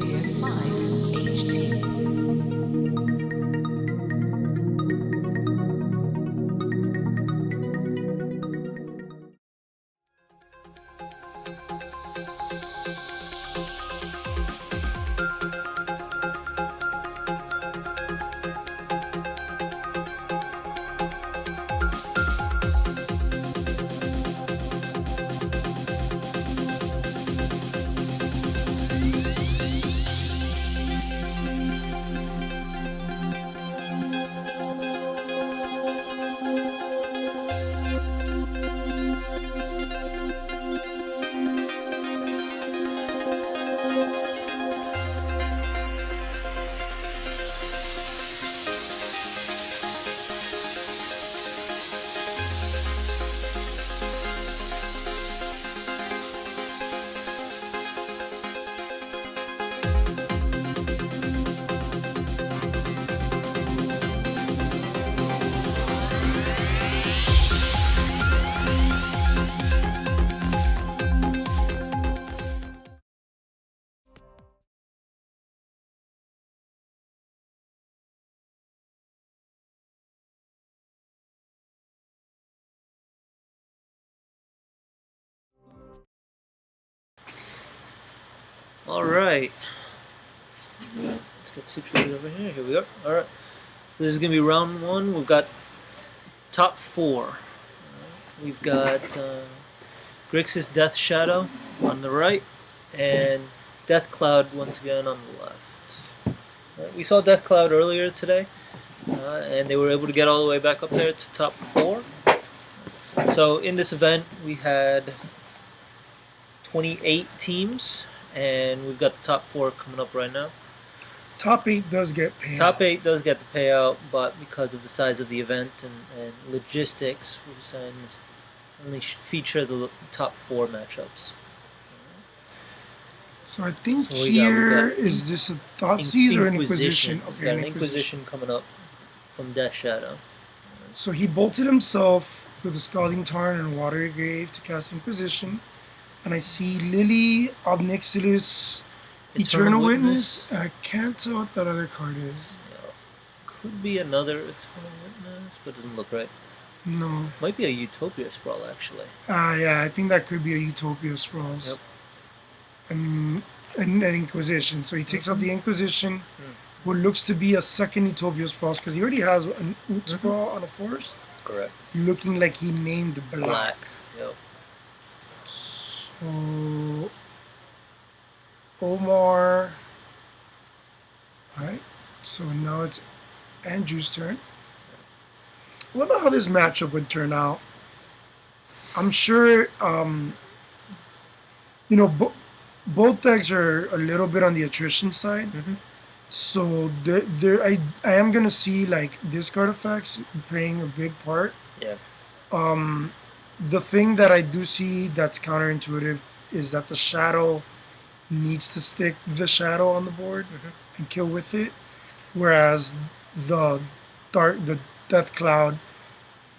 Studio 5 HT. Alright. Let's get situated over here. Here we go. Alright. This is going to be round one. We've got top four. We've got Grixis Death Shadow on the right and Death Cloud once again on the left. We saw Death Cloud earlier today, and they were able to get all the way back up there to top four. So in this event, we had 28 teams, and we've got the top four coming up right now. Top 8 does get payout. Top 8 does get the payout, but because of the size of the event and logistics, we decided to only feature the top 4 matchups. So I think here is this a Thoughtseize or an Inquisition? Okay, got an Inquisition coming up from Death Shadow. So he bolted himself with a Scalding Tarn and Water Grave to cast Inquisition. And I see Lily, Obnixilis, Eternal Witness. I can't tell what that other card is. Yeah. Could be another Eternal Witness, but it doesn't look right. No. Might be a Utopia Sprawl, actually. Yeah, I think that could be a Utopia Sprawls. Yep. And an Inquisition. So he takes out the Inquisition, what looks to be a second Utopia Sprawls, because he already has an Oot Sprawl on a forest. Correct. Looking like he named Black. Yep. So Omar. Alright. So now it's Andrew's turn. I wonder how this matchup would turn out. I'm sure both decks are a little bit on the attrition side. So I am gonna see like discard effects playing a big part. Yeah. The thing that I do see that's counterintuitive is that the shadow needs to stick the shadow on the board and kill with it, whereas the Death Cloud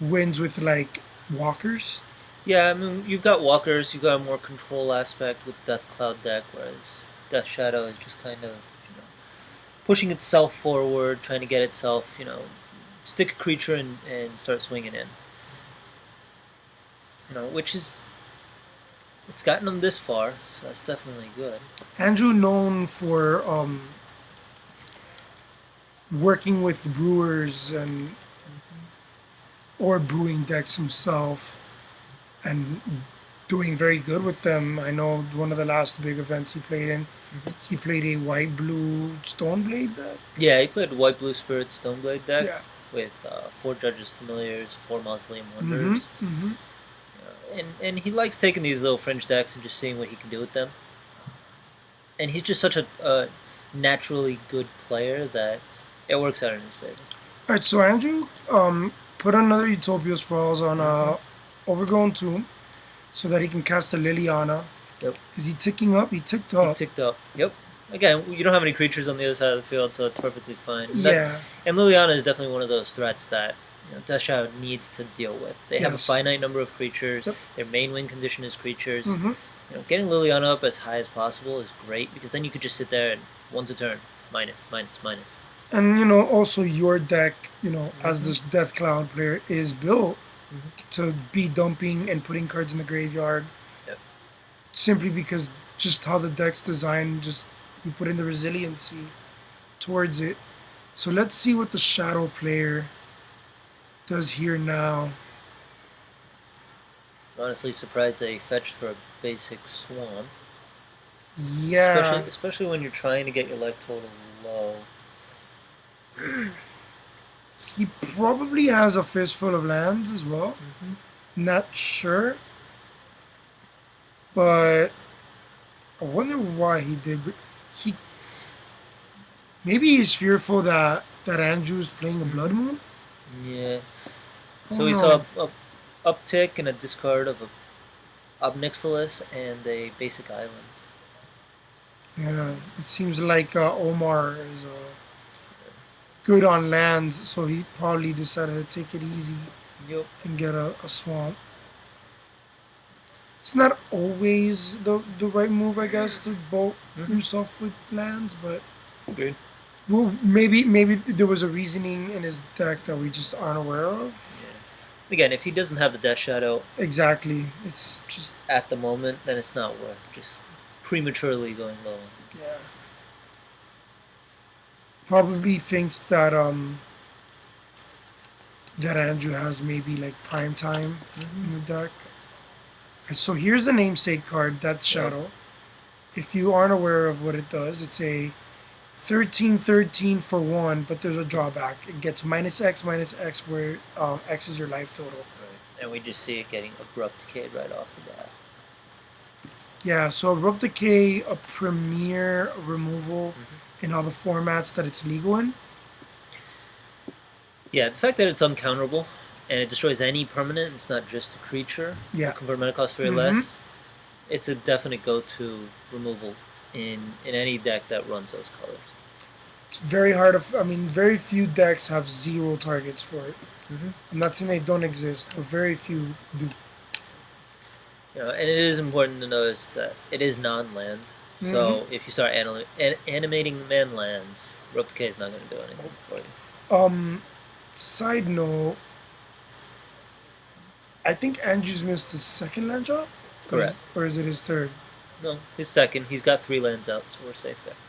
wins with like walkers. Yeah, I mean you've got walkers, you've got a more control aspect with Death Cloud deck, whereas Death Shadow is just kind of pushing itself forward, trying to get itself, stick a creature and start swinging in. Which is, it's gotten them this far, so that's definitely good. Andrew known for working with brewers and or brewing decks himself and doing very good with them. I know one of the last big events he played in, he played a white-blue Stoneblade deck. Yeah, he played a white-blue Spirit Stoneblade deck. Yeah. With 4 Judges Familiars, 4 Mausoleum Wonders. And he likes taking these little fringe decks and just seeing what he can do with them. And he's just such a naturally good player that it works out in his favor. Alright, so Andrew put another Utopia Sprawls on Overgrown Tomb so that he can cast a Liliana. Yep. Is he ticking up? He ticked up. He ticked up, yep. Again, you don't have any creatures on the other side of the field, so it's perfectly fine. Yeah. And Liliana is definitely one of those threats that Death Shadow needs to deal with. They have a finite number of creatures. Yep. Their main win condition is creatures. Getting Liliana up as high as possible is great because then you could just sit there and once a turn, minus, minus, minus. And also your deck, as this Death Cloud player, is built to be dumping and putting cards in the graveyard. Yep. Simply because just how the deck's designed, just you put in the resiliency towards it. So let's see what the Shadow player does here now. Honestly, surprised they fetched for a basic swamp. Yeah. Especially when you're trying to get your life totals low. He probably has a fistful of lands as well. Not sure. But I wonder why he did. He maybe he's fearful that Andrew's playing a Blood Moon. Yeah. Oh, So we no. saw a uptick and a discard of a Obnixilis and a basic island. Yeah, it seems like Omar is good on lands, so he probably decided to take it easy Yep. and get a swamp. It's not always the right move, I guess, to bolt yourself with lands, but Agreed. well, maybe there was a reasoning in his deck that we just aren't aware of. Yeah. Again, if he doesn't have the Death Shadow Exactly, it's just at the moment, then it's not worth just prematurely going low. yeah. Probably thinks that that Andrew has maybe like prime time in the deck. So here's the namesake card, Death Shadow. If you aren't aware of what it does, it's a 13/13 for 1, but there's a drawback. It gets -X where X is your life total. Right. And we just see it getting abrupt decayed right off the bat. Yeah, so Abrupt Decay, a premier removal in all the formats that it's legal in. Yeah, the fact that it's uncounterable and it destroys any permanent, it's not just a creature. Yeah. Convert mana cost 3 or less. It's a definite go-to removal in any deck that runs those colors. It's very hard to. Very few decks have 0 targets for it. I'm not saying they don't exist, but very few do. And it is important to notice that it is non-land. So if you start animating man lands, Abrupt Decay is not going to do anything for you. Side note, I think Andrew's missed the second land drop. Correct. Or is it his third? No, his second. He's got 3 lands out, so we're safe there.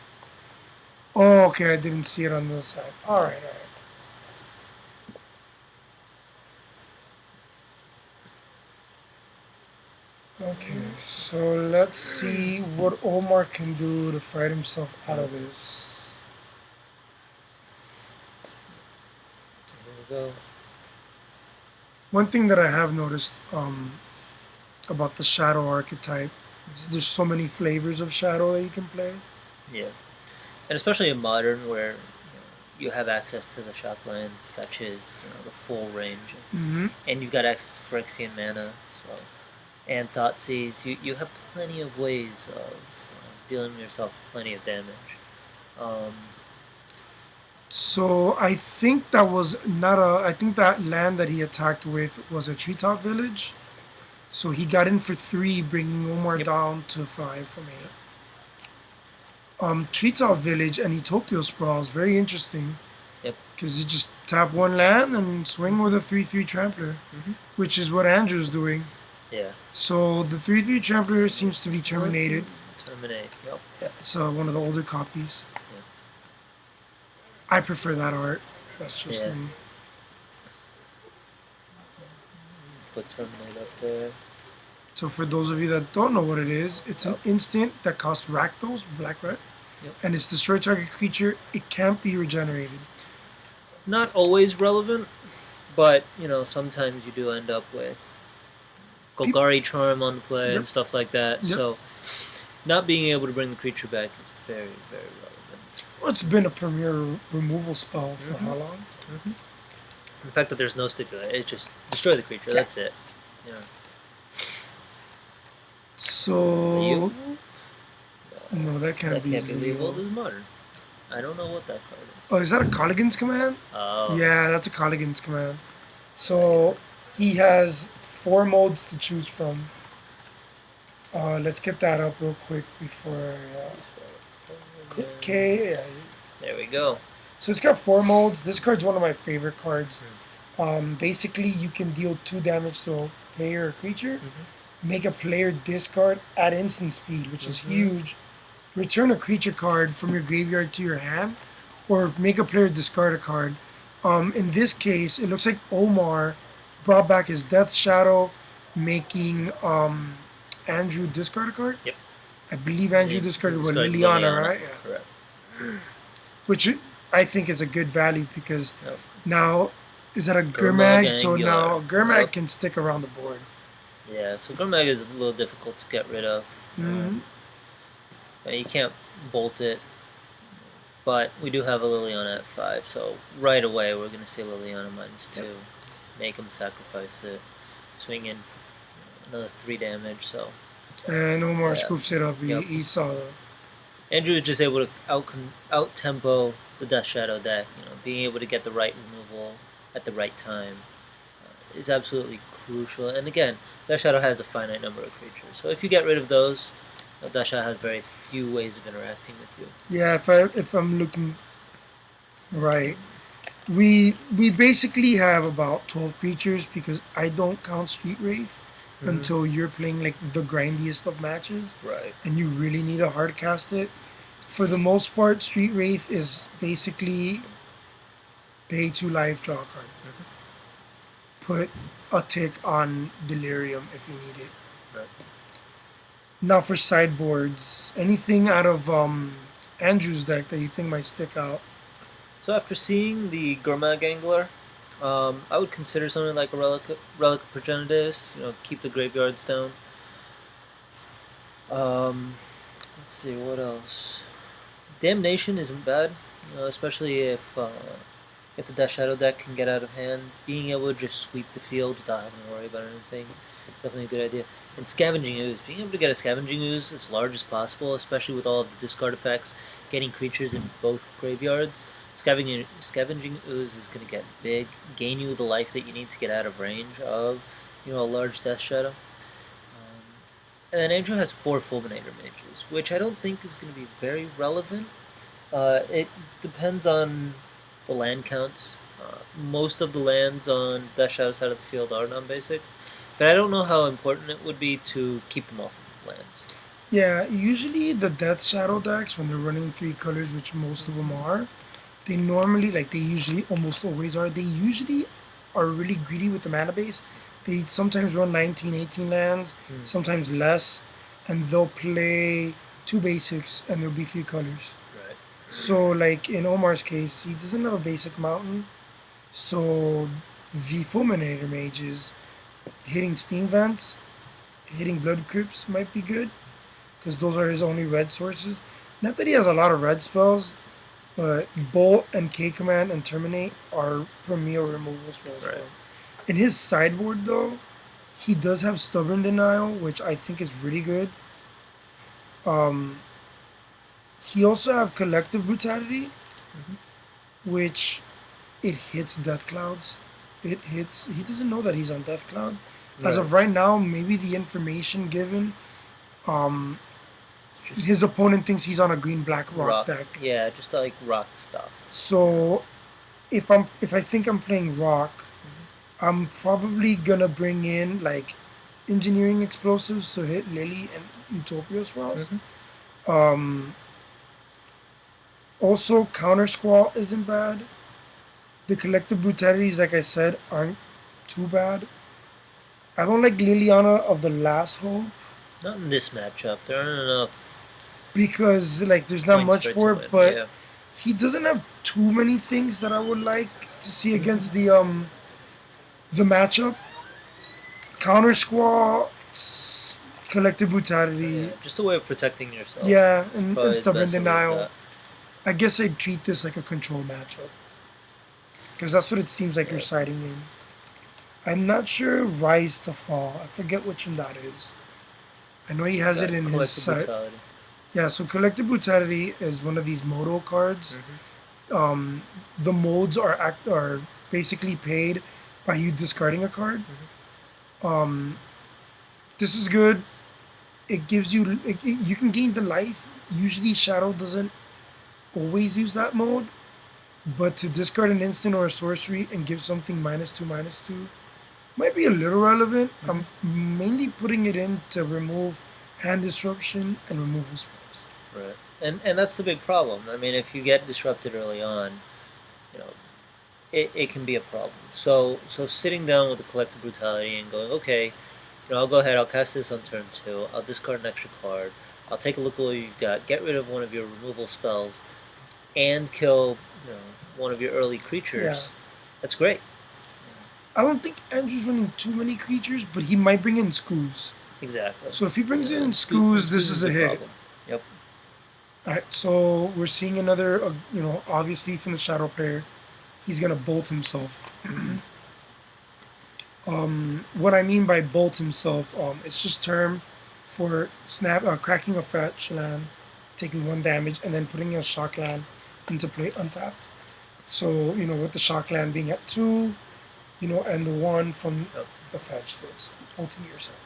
Oh, okay. I didn't see it on this side. All right. Okay, so let's see what Omar can do to fight himself out of this. There we go. One thing that I have noticed about the Shadow archetype is there's so many flavors of Shadow that you can play. Yeah. And especially in Modern, where you have access to the shop lands, fetches, the full range. And you've got access to Phyrexian mana, and Thoughtseize. You have plenty of ways of dealing yourself plenty of damage. So I think that was not a. I think that land that he attacked with was a treetop village. So he got in for 3, bringing Omar down to 5 from 8. Treetop Village and Utopia Sprawl is very interesting. Yep. Because you just tap 1 land and swing with a 3/3 Trampler, which is what Andrew's doing. Yeah. So the 3/3 Trampler seems to be terminated. Terminate. Yep. Yeah, it's one of the older copies. Yeah. I prefer that art. That's just me. Put terminate up there. So for those of you that don't know what it is, it's an instant that costs Rakdos, black red, and it's destroy target creature. It can't be regenerated. Not always relevant, but sometimes you do end up with Golgari Charm on the play and stuff like that. So not being able to bring the creature back is very, very relevant. Well, it's been a premier removal spell for how long? The fact that there's no stipulation, it's just destroy the creature. That's it. Yeah. So no, that can't be legal. This is Modern. I don't know what that card is. Oh, is that a Colligan's command? Oh. Yeah, that's a Colligan's command. So he has 4 modes to choose from. Let's get that up real quick before. Okay, yeah. There we go. So it's got 4 modes. This card's one of my favorite cards. Basically, you can deal 2 damage to a player or creature, make a player discard at instant speed, which is huge. Return a creature card from your graveyard to your hand, or make a player discard a card. In this case, it looks like Omar brought back his Death Shadow, making Andrew discard a card. Yep. I believe Andrew He discarded with discarded Liliana, right? Yeah. Correct. Which I think is a good value because Yep. now is that a Gurmag Gurmag? So Angular. now Gurmag Yep. can stick around the board. Yeah, so Gurmag is a little difficult to get rid of. You can't bolt it, but we do have a Liliana at 5, so right away we're going to see Liliana -2. Make him sacrifice it, swing in another 3 damage, so... And Omar Yeah. scoops it up. Yep. He saw that. Andrew is just able to out-tempo the Death Shadow deck, being able to get the right removal at the right time is absolutely crucial. And again, Death Shadow has a finite number of creatures, so if you get rid of those, Death Shadow has very few ways of interacting with you. Yeah, if I'm looking right, we basically have about 12 creatures because I don't count Street Wraith until you're playing like the grindiest of matches, Right. and you really need to hard cast it. For the most part, Street Wraith is basically pay 2 life, draw a card. Put a tick on Delirium if you need it. Right. Now for sideboards, anything out of Andrew's deck that you think might stick out? So after seeing the Gurmag Angler, I would consider something like a Relic of Progenitus, keep the graveyards down. Let's see, what else? Damnation isn't bad, especially if the Death Shadow deck can get out of hand. Being able to just sweep the field without having to worry about anything, definitely a good idea. And Scavenging Ooze, being able to get a Scavenging Ooze as large as possible, especially with all of the discard effects, getting creatures in both graveyards. Scavenging Ooze is going to get big, gain you the life that you need to get out of range of, a large Death Shadow. And then Andrew has 4 Fulminator Mages, which I don't think is going to be very relevant. It depends on the land counts. Most of the lands on Death Shadow's side of the field are non-basics, but I don't know how important it would be to keep them off of lands. Yeah, usually the Death Shadow decks, when they're running 3 colors, which most of them are, they normally, they usually almost always are, they usually are really greedy with the mana base. They sometimes run 19, 18 lands, sometimes less, and they'll play 2 basics and there'll be 3 colors. Right. So, like in Omar's case, he doesn't have a basic mountain, so the Fulminator Mages hitting Steam Vents, hitting Blood Crypts might be good, because those are his only red sources. Not that he has a lot of red spells, but Bolt and K-Command and Terminate are premier removal spells. Right. In his sideboard, though, he does have Stubborn Denial, which I think is really good. He also have Collective Brutality, which it hits Death Clouds. It hits. He doesn't know that he's on Death Cloud. As of right now, maybe the information given, his opponent thinks he's on a green-black rock deck. Yeah, just like rock stuff. So, if I think I'm playing rock, I'm probably gonna bring in like engineering explosives to hit Lily and Utopia spells. Also, Counter Squall isn't bad. The Collective Brutalities, like I said, aren't too bad. I don't like Liliana of the Last Hope. Not in this matchup. There aren't enough. Because there's not much for it, but yeah. he doesn't have too many things that I would like to see against the matchup. Counter Squall, Collective Brutality. Yeah, just a way of protecting yourself. Yeah, and Probably the Stubborn best way with Denial. that. I guess I'd treat this like a control matchup. Because that's what it seems like you're siding in. I'm not sure Rise to Fall. I forget which one that is. I know he has it in his Collective side. Brutality. Yeah, so Collective Brutality is one of these modo cards. The modes are basically paid by you discarding a card. This is good. it gives you you can gain the life. Usually Shadow doesn't always use that mode, but to discard an instant or a sorcery and give something -2/-2 might be a little relevant. I'm mainly putting it in to remove hand disruption and removal spells. Right. And that's the big problem. I mean, if you get disrupted early on, you know, it can be a problem. So sitting down with the collective brutality and going, okay, I'll go ahead, I'll cast this on turn 2, I'll discard an extra card, I'll take a look at what you've got, get rid of one of your removal spells, and kill, one of your early creatures. Yeah. That's great. I don't think Andrew's running too many creatures, but he might bring in Skoos. Exactly. So if he brings in Skoos, this is a hit. Problem. Yep. Alright, so we're seeing another, obviously from the Shadow player, he's gonna bolt himself. What I mean by bolt himself, it's just term for cracking a fetch land, taking 1 damage, and then putting a shock land into play untapped. So, with the shock land being at 2, and the 1 from the fetch, so it's bolting yourself.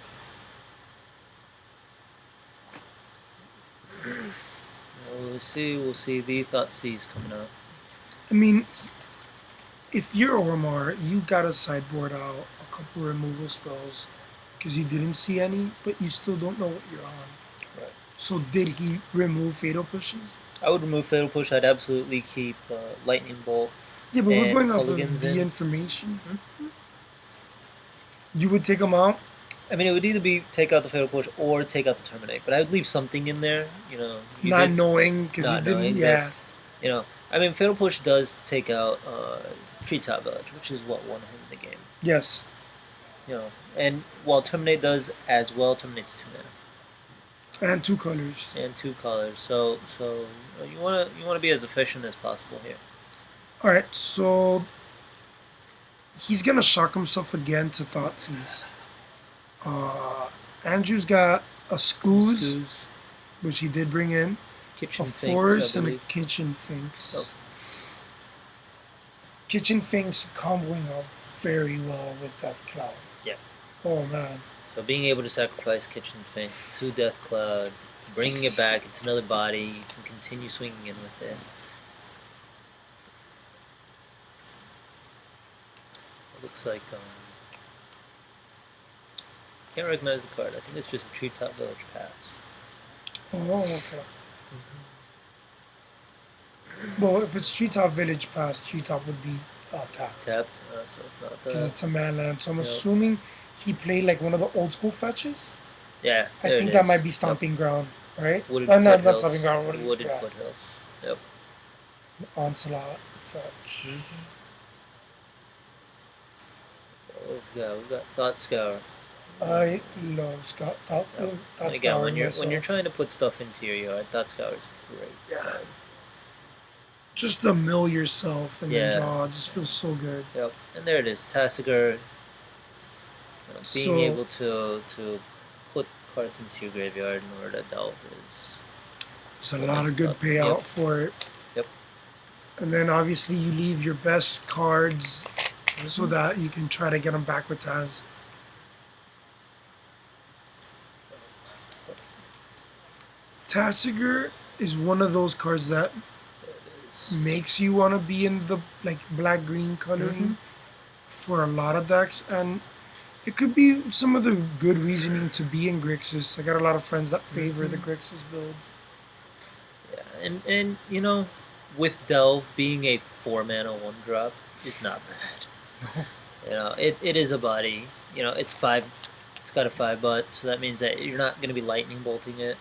We'll see. The Thought C's coming out. I mean, if you're Ormar, you gotta sideboard out a couple removal spells because you didn't see any, but you still don't know what you're on. Right. So did he remove Fatal Pushes? I would remove Fatal Push. I'd absolutely keep Lightning Bolt. Yeah, but we're going off of Culligan's the in. information. You would take them out? I mean, it would either be take out the Fatal Push or take out the Terminate, but I would leave something in there, Not knowing, because you didn't, knowing yeah. that, I mean, Fatal Push does take out Treetop Village, which is what won him the game. Yes. And while Terminate does as well, Terminate's 2 mana. And 2 colors. And 2 colors, so you wanna be as efficient as possible here. Alright, so he's gonna shock himself again to Thoughtseize. Andrew's got a Skoos, which he did bring in, Kitchen a Finks, Force, I and a believe. Kitchen Finks. Oh. Kitchen Finks comboing up very well with Death Cloud. Yeah. Oh man. So being able to sacrifice Kitchen Finks to Death Cloud, bringing it back, it's another body, you can continue swinging in with it. It looks like, can't recognize the card. I think it's just a Treetop Village Pass. Oh, okay. Well, if it's Treetop Village Pass, Treetop would be tapped. Tapped, so it's not Because the... it's a man land. So I'm Yep. assuming he played like one of the old school fetches. Yeah, I there think it that is. might be Stomping Ground, right? Wooded No, not Foothills. Stomping Ground. Wooded yeah. Foothills. Yep. Onslaught fetch. Oh, yeah, we've got Thought Scour. I love Thought Again, Scour when you're myself. trying to put stuff into your yard, Thought Scour is great. Yeah. Just to mill yourself and Yeah. then draw, it just feels so good. Yep, and there it is, Tassiger. Being So- able to put cards into your graveyard in order to delve is... There's a Well, lot of that's good not- payout yep. for it. Yep. And then obviously you leave your best cards so that you can try to get them back with Taz. Tassiger is one of those cards that There it is. makes you want to be in the like black-green coloring for a lot of decks, and it could be some of the good reasoning to be in Grixis. I got a lot of friends that favor the Grixis build. Yeah, and with Delve being a 4-mana 1-drop is not bad. No. It is a body. It's 5. It's got a 5 so that means that you're not going to be lightning bolting it.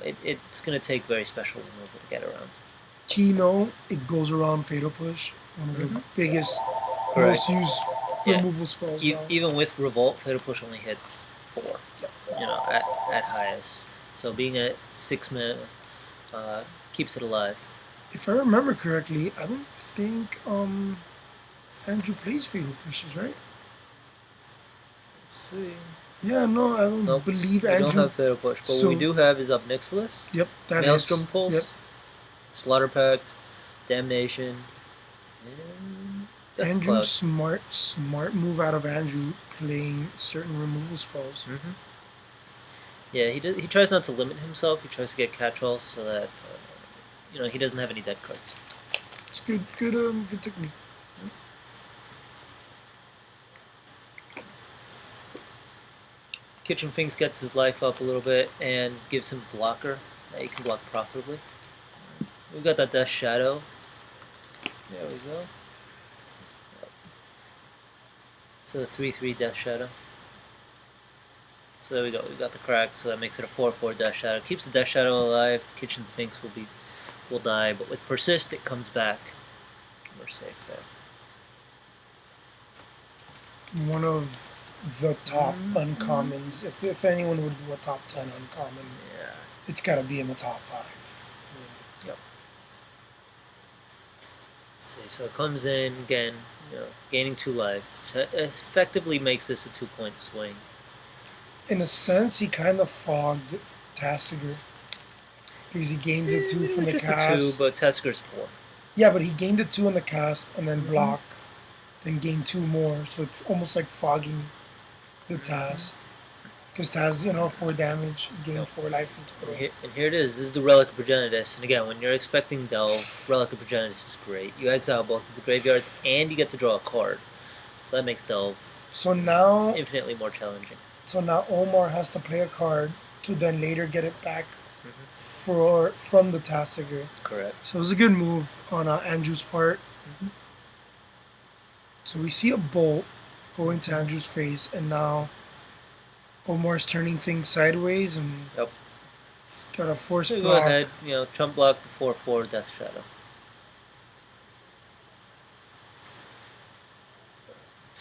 It's going to take very special removal to get around. Kino, it goes around Fatal Push, one of the biggest, Correct. most used Yeah. removal spells. now. Even with Revolt, Fatal Push only hits 4. Yep. At highest. So being at 6 mana keeps it alive. If I remember correctly, I don't think Andrew plays Fatal Pushes, right? Let's see. Yeah, no, I don't Nope. believe We Andrew. don't have Fatal Push, but So- what we do have is Up Nixless, Yep, that is. Maelstrom Pulse, Yep. Slaughter Pact, Damnation, and Death's Andrew, Cloud. smart move out of Andrew playing certain removal spells. Yeah, he tries not to limit himself. He tries to get catch-alls so that he doesn't have any dead cards. It's good technique. Kitchen Finks gets his life up a little bit and gives him blocker that he can block profitably. We've got that Death Shadow. There we go. So the 3/3 Death Shadow. So there we go. We got the crack. So that makes it a 4/4 Death Shadow. Keeps the Death Shadow alive. The Kitchen Finks will die, but with Persist it comes back. We're safe there. One of the top uncommons. If anyone would do a top 10 uncommon, Yeah. it's got to be in the top 5. Yep. Let's see. So it comes in again, gaining 2 life. So it effectively makes this a 2-point swing. In a sense, he kind of fogged Tassiger because he gained the 2 from the just cast. The 2, but Tassiger's 4. Yeah, but he gained the 2 in the cast and then block, then gained 2 more. So it's almost like fogging the Taz. Because Taz, 4 damage, gained 4 life in total. And here it is. This is the Relic of Progenitus. And again, when you're expecting Delve, Relic of Progenitus is great. You exile both of the graveyards and you get to draw a card. So that makes Delve infinitely more challenging. So now Omar has to play a card to then later get it back from the Tassiger. Correct. So it was a good move on Andrew's part. So we see a bolt go into Andrew's face, and now Omar's turning things sideways and he's got a force block. Go ahead, chump block the 4/4 Death Shadow.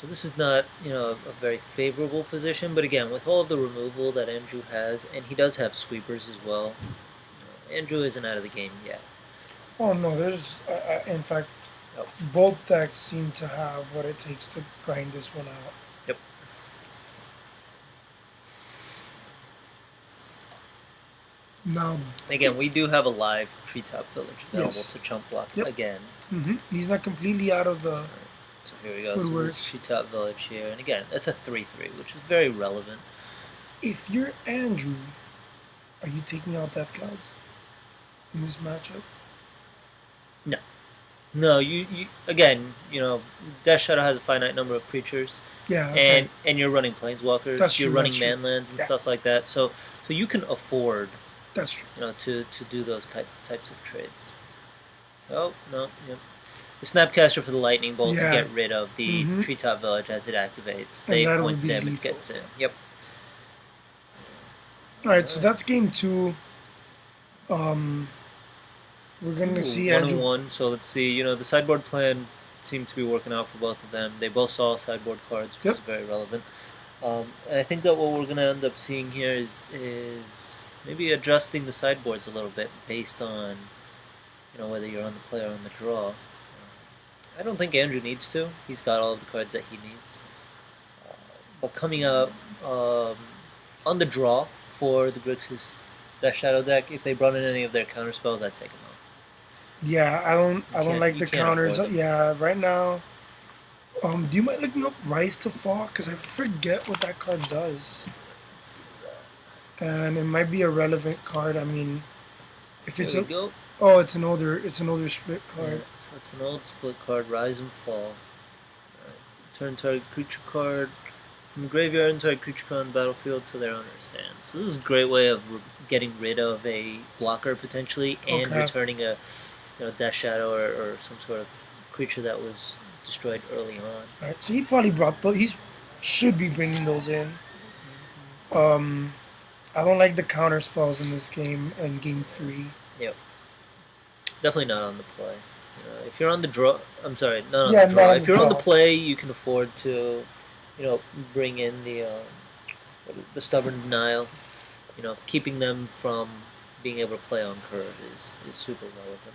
So this is not, a very favorable position, but again, with all of the removal that Andrew has, and he does have sweepers as well, Andrew isn't out of the game yet. Oh no, there's, in fact, both decks seem to have what it takes to grind this one out. Yep. Now, again, we do have a live Treetop Village available to chump block again. He's not completely out of the... So here we go. So this is Treetop Village here, and again, that's a 3/3, which is very relevant. If you're Andrew, are you taking out Death Clouds in this matchup? No. No, you again, Death Shadow has a finite number of creatures. Yeah. Okay. And you're running Planeswalkers, you're running Manlands and stuff like that. So you can afford That's true. To do those types of trades. Oh, no, yep. The Snapcaster for the Lightning Bolt to get rid of the Treetop Village as it activates. The 8 points damage gets in. Yep. Alright, so that's game 2. We're going to see 1-1, so let's see. The sideboard plan seemed to be working out for both of them. They both saw sideboard cards, which is very relevant. And I think that what we're going to end up seeing here is maybe adjusting the sideboards a little bit based on whether you're on the play or on the draw. I don't think Andrew needs to. He's got all of the cards that he needs. But coming up on the draw for the Grixis Death Shadow deck, if they brought in any of their counter spells, I'd take them out. Yeah, I don't like the counters. Yeah, right now. Do you mind looking up Rise to Fall? Because I forget what that card does. Let's do that. And it might be a relevant card. I mean, if it's go. Oh, it's an older split card. Yeah, so it's an old split card, Rise and Fall. Turn target creature card from the graveyard and target creature card on the battlefield to their owner's hand. So this is a great way of getting rid of a blocker potentially and returning a Death Shadow or some sort of creature that was destroyed early on. Alright, so he probably brought those. He should be bringing those in. I don't like the counter spells in this game and game 3. Yep. Definitely not on the play. If you're on the draw, I'm sorry, not on the draw. If you're on the play, you can afford to, bring in the Stubborn Denial. Keeping them from being able to play on curve is super relevant.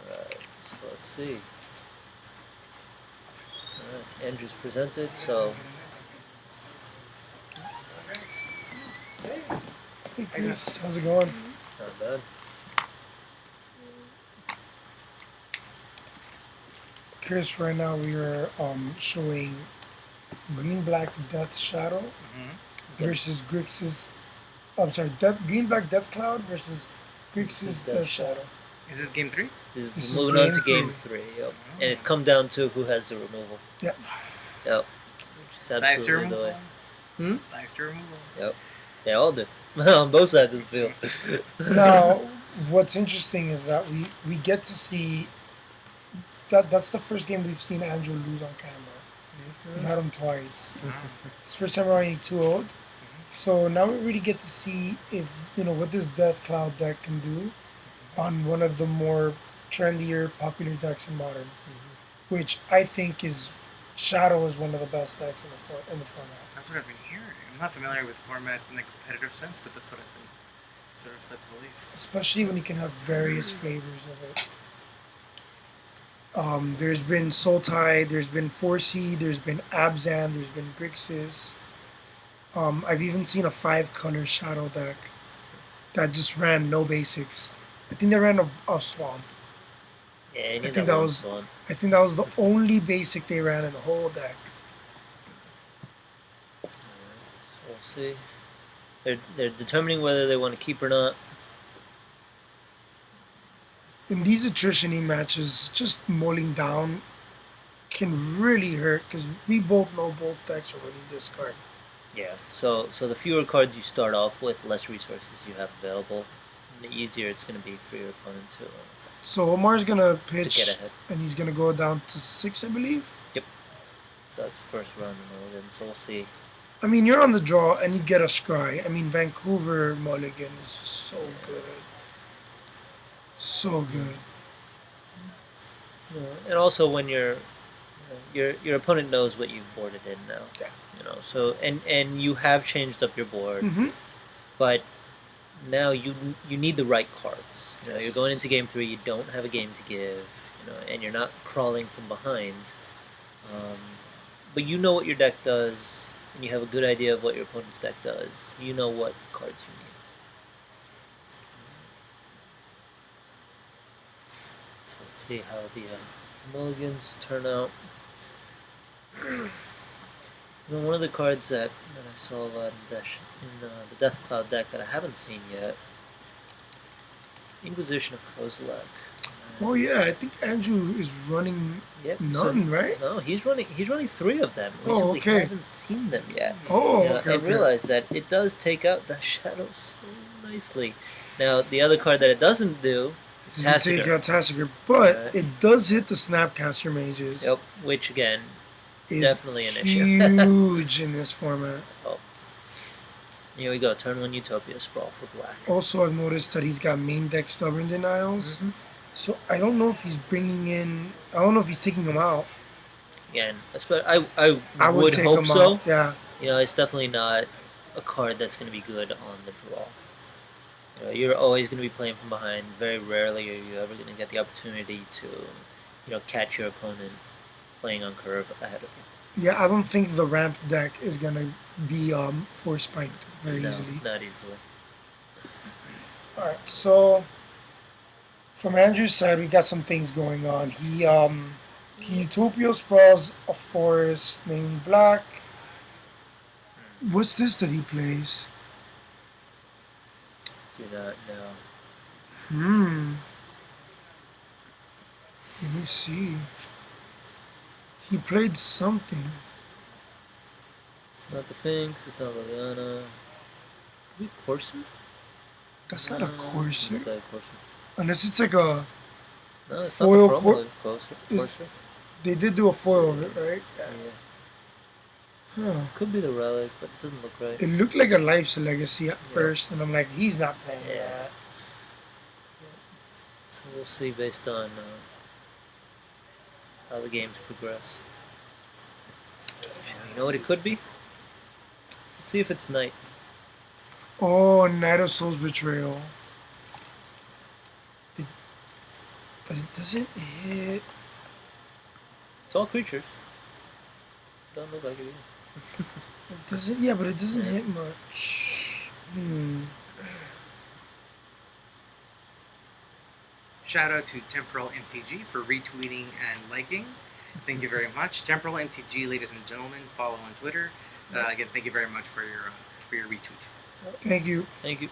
Alright, so let's see. Alright, Andrew's presented, so... Hey Chris, how's it going? Not bad. Chris, right now we are showing Green Black Death Shadow Yep. versus Grixis. I'm sorry, Green Black Death Cloud versus Grixis Death Shadow. Is this game 3? This This is is moving on game to game three. 3. Yep. And it's come down to who has the removal. Yep. Yep. Which is Dice to absolutely the way. removal. Dice to removal. Yep. They all do. On both sides of the field. Now, what's interesting is that we get to see that's the first game we've seen Andrew lose on camera. We've had him twice. It's first time around 2-0. So now we really get to see if what this Death Cloud deck can do on one of the more trendier, popular decks in Modern, which I think is Shadow is one of the best decks in the format. That's what I've been hearing. I'm not familiar with format in the competitive sense, but that's what I've been sort of led to believe. Especially when you can have various flavors of it. There's been Soul Tide, there's been 4C, there's been Abzan, there's been Grixis. I've even seen a 5-color Shadow deck that just ran no basics. I think they ran a Swamp. Yeah, you I need think that that one was Swan. I think that was the only basic they ran in the whole deck. So we'll see. They're determining whether they want to keep or not. In these attrition matches, just mulling down can really hurt because we both know both decks are winning this card. Yeah. So the fewer cards you start off with, less resources you have available, and the easier it's going to be for your opponent So Omar's gonna to pitch, get ahead. and he's gonna go down to 6, I believe. So that's the first round of Mulligan. So we'll see. I mean, you're on the draw and you get a scry. I mean, Vancouver Mulligan is just so good. So good. And also when your opponent knows what you've boarded in now. Yeah. So and you have changed up your board, but now you need the right cards. You're going into game 3. You don't have a game to give. And you're not crawling from behind. But you know what your deck does, and you have a good idea of what your opponent's deck does. You know what cards you need. So let's see how the mulligans turn out. One of the cards that I saw a lot in the Death Cloud deck that I haven't seen yet, Inquisition of Kozilek. Oh yeah, I think Andrew is running none, right? No, he's running 3 of them. We Oh, simply okay. haven't seen them yet. Oh, okay. And realize that it does take out the shadow so nicely. Now, the other card that it doesn't do is Doesn't take Tassiger. out Tassiger, but it does hit the Snapcaster Mages. Yep, which again, Is definitely an issue. huge in this format. Here we go, turn 1 Utopia Sprawl for black. Also, I've noticed that he's got main deck Stubborn Denials. So I don't know if he's taking them out. Again, I would take hope him so. out. Yeah. It's definitely not a card that's going to be good on the draw. You're always going to be playing from behind. Very rarely are you ever going to get the opportunity to, catch your opponent playing on curve ahead of you. Yeah, I don't think the ramp deck is gonna be force spiked very easily. Not easily. Alright, so from Andrew's side we got some things going on. He Utopia sprawls a forest named Black. What's this that he plays? Do not know. Let me see. He played something. It's not the Sphinx, it's not Liliana. Could be Corsair? That's not a Corsair. Looks like a Corsair. Unless it's like a No, it's foil not the promo Corsair. They did do a foil of it, right? Yeah. Huh. Could be the Relic, but it doesn't look right. It looked like a Life's Legacy at first, and I'm like, he's not playing that. So we'll see based on how the games progress. You know what it could be? Let's see if it's Night. Oh, Night of Souls Betrayal. But it doesn't hit. It's all creatures. Don't look like it either. It doesn't. Yeah, but it doesn't hit much. Shout out to Temporal MTG for retweeting and liking. Thank you very much. Temporal MTG, ladies and gentlemen, follow on Twitter. Again, thank you very much for your retweet. Thank you. Thank you.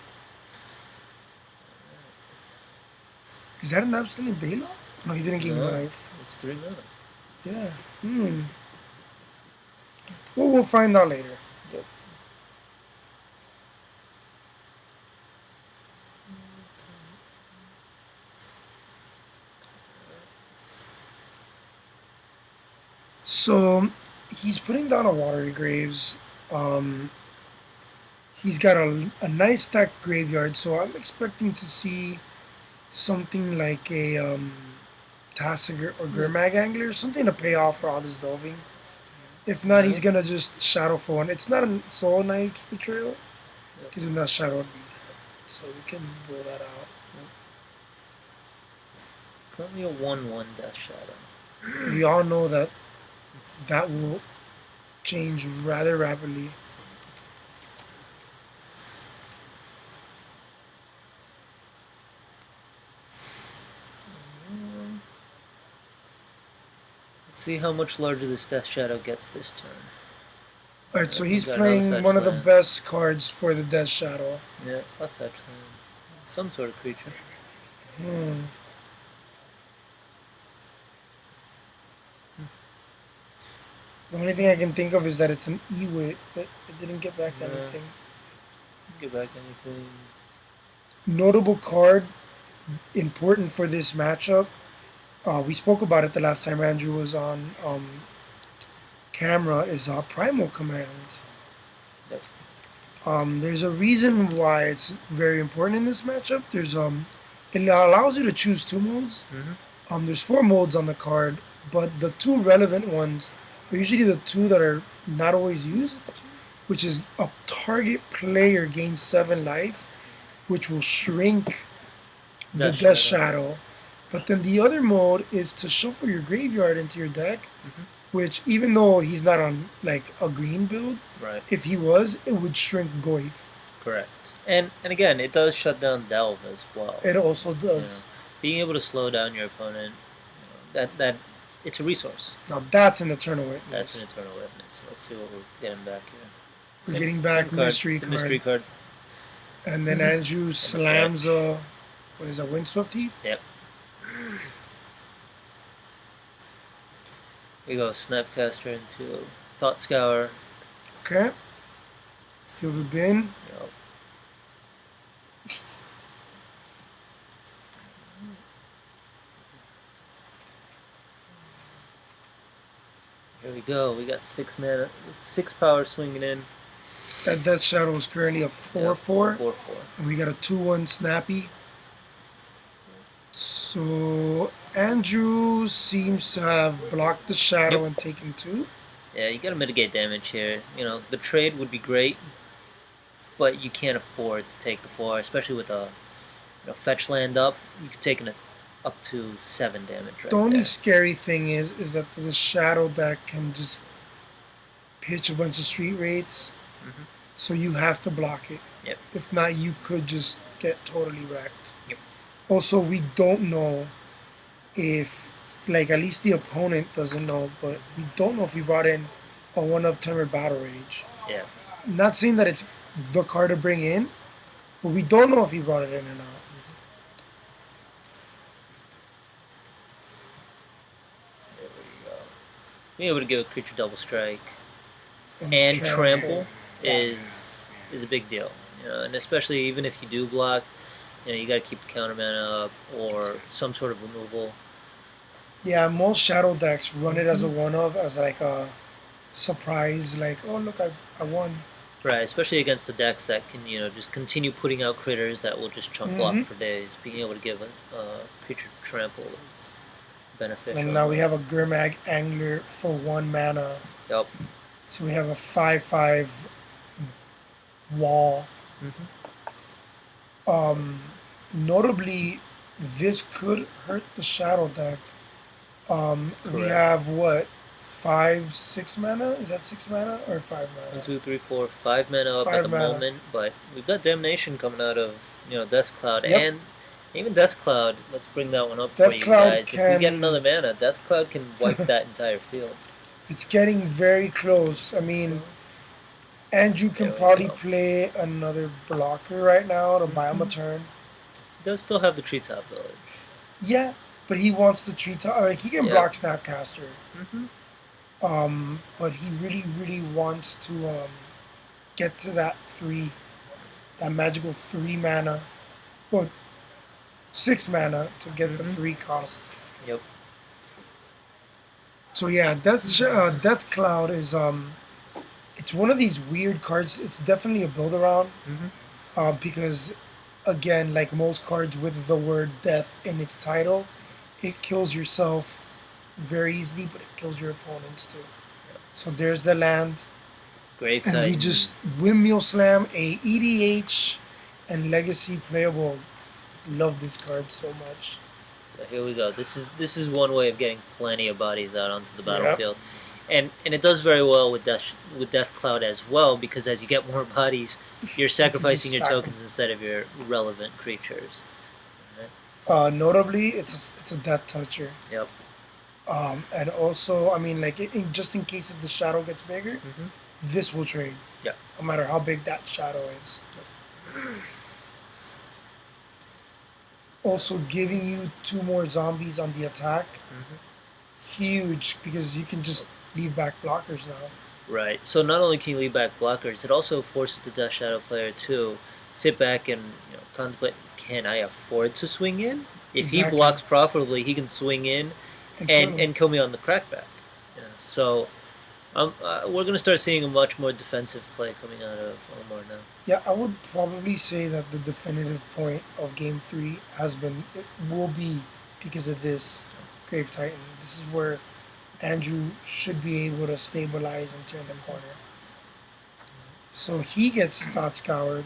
Is that an absolute bailout? No, he didn't gain No, life. it's 3 mana. Yeah. Well, we'll find out later. Yep. So he's putting down a Watery Graves. He's got a nice stacked graveyard, so I'm expecting to see something like a Tassiger or Gurmag Angler, something to pay off for all this delving. If not, he's gonna just Shadow for one. It's not a Soul Knight's Betrayal, because if not, Shadow would be dead. So we can roll that out. Currently a 1/1 Death Shadow. We all know that that will change rather rapidly. Let's see how much larger this Death Shadow gets this turn. Alright, so he's Got another playing fetch one of the land. best cards for the Death Shadow. Yeah, a fetch land. Some sort of creature. The only thing I can think of is that it's an Ewit, but it didn't get back anything. Get back anything. Notable card, important for this matchup. We spoke about it the last time Andrew was on camera, is Primal Command. Yep. There's a reason why it's very important in this matchup. It allows you to choose 2 modes. There's 4 modes on the card, but the 2 relevant ones are usually the 2 that are not always used, which is a target player gains 7 life, which will shrink the Death Shadow. But then the other mode is to shuffle your graveyard into your deck, which even though he's not on like a green build, Right. if he was, it would shrink Goyf. Correct. And again, it does shut down Delve as well. It also does. You know, being able to slow down your opponent, that it's a resource. Now that's an Eternal Witness. That's an Eternal Witness. Let's see what we're getting back here. We're getting back mystery card. Mystery card. And then Andrew slams a, what is that, Windswept Heath? Yep. We go Snapcaster into Thought Scour. Okay. Feel the bin. Yep. Here we go. We got 6 mana, 6 power swinging in. That Death Shadow is currently a 4/4. 4/4. And we got a 2/1 Snappy. So Andrew seems to have blocked the Shadow and taken 2. Yeah, you gotta mitigate damage here. You know, the trade would be great, but you can't afford to take the 4, especially with a fetch land up. You could take up to 7 damage right The only there. scary thing is that the Shadow deck can just pitch a bunch of street rates, so you have to block it. Yep. If not, you could just get totally wrecked. Yep. Also, we don't know if, like, at least the opponent doesn't know, but we don't know if he brought in a 1-of Timber Battle Rage. Yeah. Not saying that it's the card to bring in, but we don't know if he brought it in or not. There we go. Being able to give a creature double strike and trample is a big deal. You know, and especially even if you do block, you gotta keep the counter mana up or some sort of removal. Yeah, most Shadow decks run it as a 1-of, as like a surprise, like, oh look, I won. Right, especially against the decks that can, just continue putting out critters that will just chunk block for days. Being able to give a creature trample is beneficial. And now we have a Gurmag Angler for 1 mana. Yep. So we have a 5/5 wall. Notably, this could hurt the Shadow deck. We have what? 5, 6 mana? Is that 6 mana or 5 mana? 1, 2, 3, 4, 5 mana up at the moment, but we've got Damnation coming out of Death Cloud, and Even Death Cloud, let's bring that one up for Death you Cloud guys. If we get can- another mana, Death Cloud can wipe that entire field. It's getting very close. I mean, Andrew can There we probably go. play another blocker right now to buy him a Mhm. turn. He does still have the Treetop Village. Yeah, but he wants the treetop. Like he can Yeah. block Snapcaster. Mm-hmm. But he really, really wants to get to that magical 3 mana, well, 6 mana to get the Mhm. 3 cost. Yep. So yeah, Death Cloud is it's one of these weird cards. It's definitely a build around, Mm-hmm. because again, like most cards with the word death in its title, it kills yourself very easily, but it kills your opponents too. So there's the land. Grave And we Titan. just windmill slam a EDH and legacy playable. Love this card so much. So here we go. This is one way of getting plenty of bodies out onto the Yep. battlefield, and it does very well with Death Cloud as well, because as you get more bodies, you're sacrificing your sack 'em. tokens instead of your relevant creatures. Notably, it's a death toucher. Yep. And also, I mean, like just in case if the shadow gets bigger, Mm-hmm. this will trade. Yeah. No matter how big that shadow is. Also, giving you 2 more zombies on the attack, huge, because you can just leave back blockers now. Right. So not only can you leave back blockers, it also forces the Death Shadow player to sit back and contemplate: can I afford to swing in? If he Exactly. blocks profitably, he can swing in and kill me on the crackback. So we're gonna start seeing a much more defensive play coming out of Omar now. Yeah, I would probably say that the definitive point of Game 3 will be because of this Grave Titan. This is where Andrew should be able to stabilize and turn the corner. So he gets not scoured.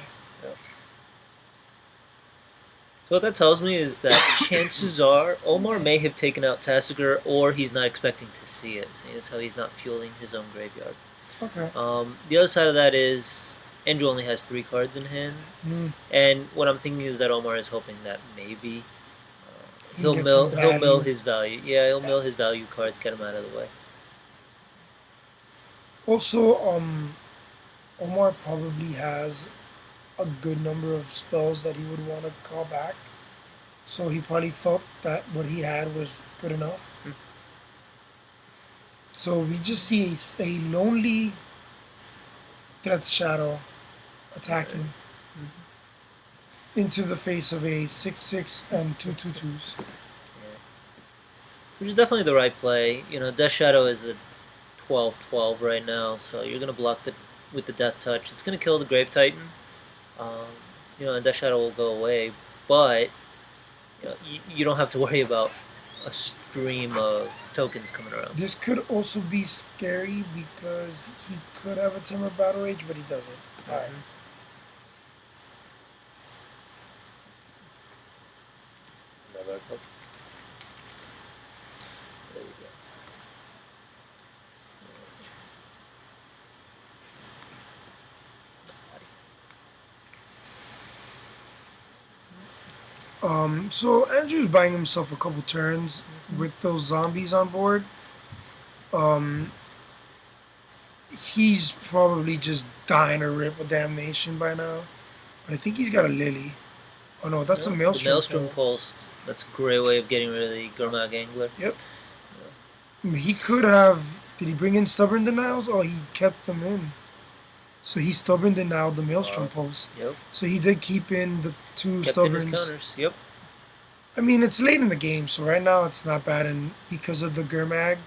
So what that tells me is that chances are Omar may have taken out Tassiger, or he's not expecting to see it. See, that's how he's not fueling his own graveyard. Okay. The other side of that is Andrew only has 3 cards in hand, and what I'm thinking is that Omar is hoping that maybe he'll mill his value. Yeah, he'll mill his value cards, get him out of the way. Also, Omar probably has a good number of spells that he would want to call back. So he probably felt that what he had was good enough. So we just see a lonely Death Shadow attacking into the face of a 6/6 and 2/2/2s. Which is definitely the right play. Death Shadow is the 12/12 right now, so you're gonna block with the Death Touch. It's gonna kill the Grave Titan. And Death Shadow will go away, but you don't have to worry about a stream of tokens coming around. This could also be scary because he could have a Timber Battle Rage, but he doesn't. Alright. Another hook. There you go. So Andrew's buying himself a couple turns with those zombies on board. He's probably just dying to rip a damnation by now. But I think he's got a Lily. Oh no, that's a Maelstrom. The Maelstrom Pulse. That's a great way of getting rid of the Gurmag Angler. Yep. He could have. Did he bring in Stubborn Denials? Oh, he kept them in. So he Stubborn Denied the Maelstrom Pulse. Yep. So he did keep in the 2 Kept Stubborns. in his counters. Yep. I mean, it's late in the game, so right now it's not bad. And because of the Gurmag,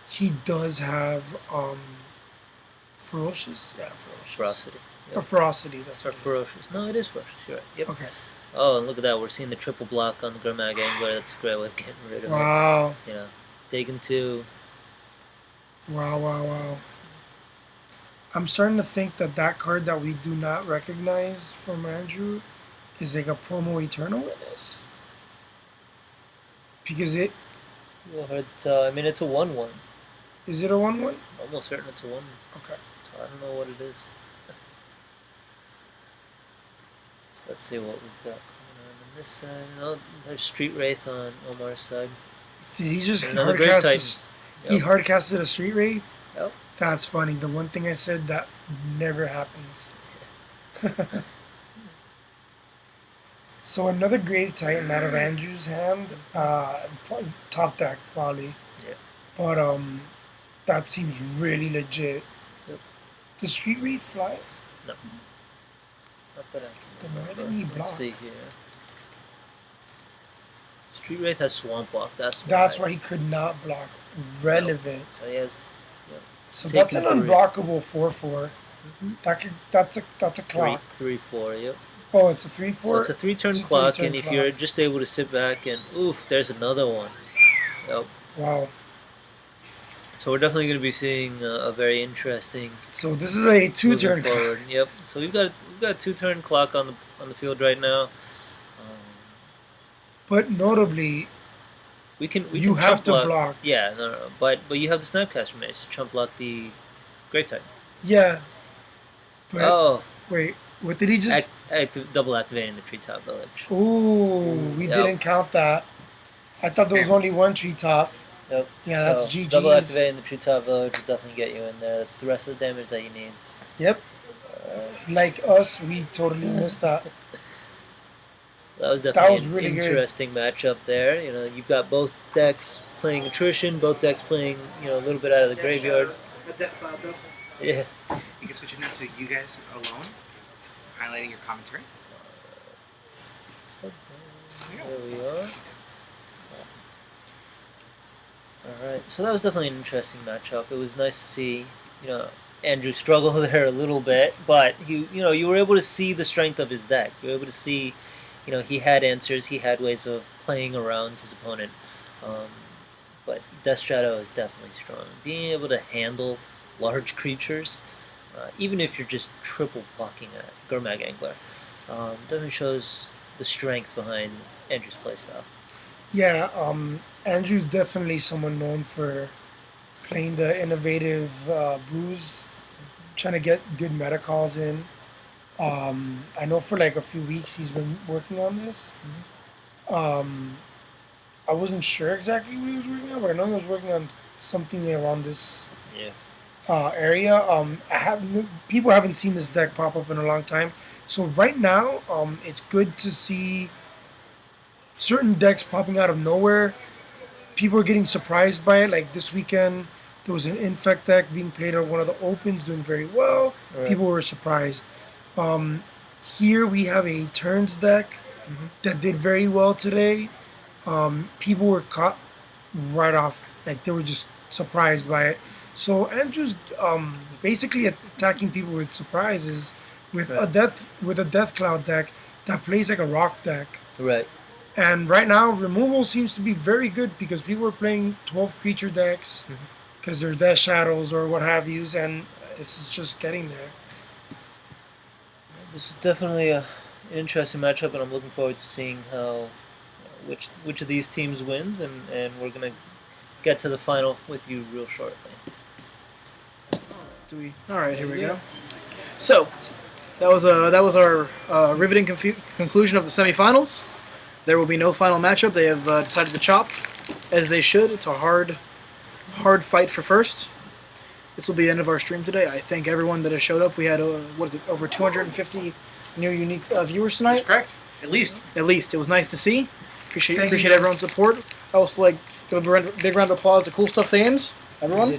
he does have Ferocious? Yeah, Ferocity. Or Ferocity, that's Or what Ferocious. No, it is Ferocious. You're right. Yep. Okay. Oh, and look at that. We're seeing the triple block on the Gurmag Angler. That's a great way of getting rid of it. Wow. Taking 2. Wow. I'm starting to think that card that we do not recognize from Andrew is like a promo Eternal Witness. Because it... Well, it's a 1/1. Is it a 1/1? Almost certain it's a 1. Okay. So I don't know what it is. So let's see what we've got coming on this side, no, there's Street Wraith on Omar's side. Did he just Another Grave Titan. He hard casted a Street Wraith? Yep. That's funny. The one thing I said that never happens. So another Grave Titan out of Andrew's hand, top deck probably. Yeah. But that seems really legit. Yep. Does Street Wraith fly? No. Not that I can Then why remember. didn't he block? Let's see here. Street Wraith has Swamp Walk. That's why he could not block. Relevant. Nope. So he has. So Taking that's an unblockable 4/4. That's a clock. 3/4. Yep. Oh, it's a 3/4. So it's a 3-turn clock, and if you're just able to sit back and there's another one. Yep. Wow. So we're definitely going to be seeing a very interesting. So this is a 2-turn forward. clock. Yep. So we've got a 2-turn clock on the field right now. But notably, we can have to block. Yeah, no, but you have the Snapcaster Mace to chump block the Grave Titan. Yeah. But wait, what did he just? Double activating the Treetop Village. Ooh, we didn't count that. I thought there was only one treetop. Yep. Yeah, so that's GG's. Double activating the Treetop Village will definitely get you in there. That's the rest of the damage that you need. Yep. Like us, we totally missed that. That was definitely really an interesting matchup there. You know, you've got both decks playing attrition, both decks playing, a little bit out of the graveyard. A Death Cloud, though. Yeah. You can switch it now to you guys alone, highlighting your commentary. There we are. Alright, so that was definitely an interesting matchup. It was nice to see, Andrew struggle there a little bit, but you were able to see the strength of his deck. You were able to see, he had answers, he had ways of playing around his opponent. But Death Shadow is definitely strong. Being able to handle large creatures, even if you're just triple blocking a Gurmag Angler, definitely shows the strength behind Andrew's playstyle. Yeah, Andrew's definitely someone known for playing the innovative brews, trying to get good meta calls in. I know for like a few weeks he's been working on this. I wasn't sure exactly what he was working on, but I know he was working on something around this area. People haven't seen this deck pop up in a long time, so right now it's good to see certain decks popping out of nowhere. People are getting surprised by it. Like this weekend, there was an Infect deck being played at one of the opens, doing very well. Right. People were surprised. Here we have a Turns deck that did very well today. People were caught right off, like they were just surprised by it. So Andrew's basically attacking people with surprises with a Death Cloud deck that plays like a rock deck. Right. And right now, removal seems to be very good because people are playing 12 creature decks because they're Death Shadows or what have yous, and this is just getting there. This is definitely an interesting matchup, and I'm looking forward to seeing how which of these teams wins, and we're gonna get to the final with you real shortly. All right, here we go. So that was our riveting conclusion of the semifinals. There will be no final matchup. They have decided to chop, as they should. It's a hard fight for first. This will be the end of our stream today. I thank everyone that has showed up. We had over 250 new unique viewers tonight. That's correct. At least. It was nice to see. Appreciate everyone's support. I also like give a big round of applause to Cool Stuff Games. Everyone.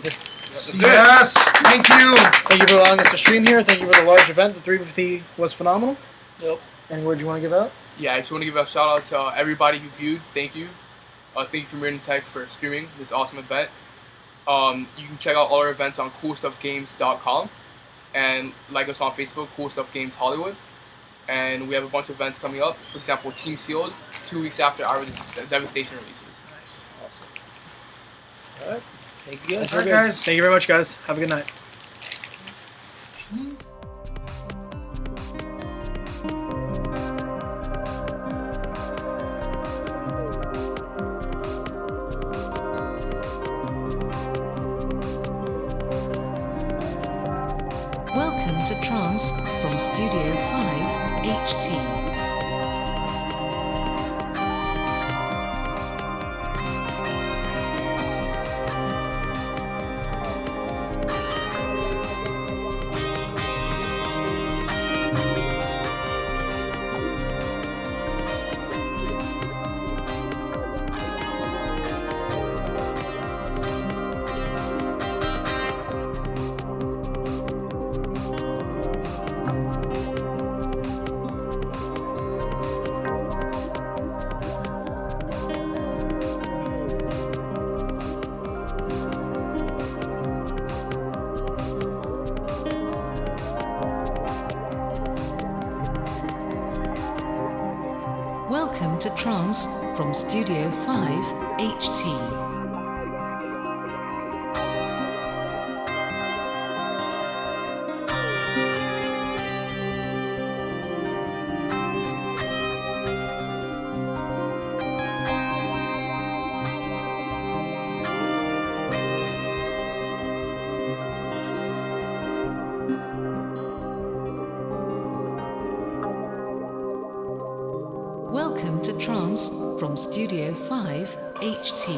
Yes, thank you. Thank you for allowing us to stream here. Thank you for the large event. The 350 was phenomenal. Yep. Any words you want to give out? Yeah, I just want to give a shout out to everybody who viewed. Thank you. Thank you for Mirrodin Tech for streaming this awesome event. You can check out all our events on coolstuffgames.com and like us on Facebook, Cool Stuff Games Hollywood. And we have a bunch of events coming up. For example, Team Sealed, 2 weeks after our Devastation releases. Nice. Awesome. All right. Thank you guys. All right, guys. Thank you very much, guys. Have a good night. Welcome to Trance from Studio 5 HT. Welcome to Trance from Studio 5 HT. Welcome to Trance from Studio 5 HT.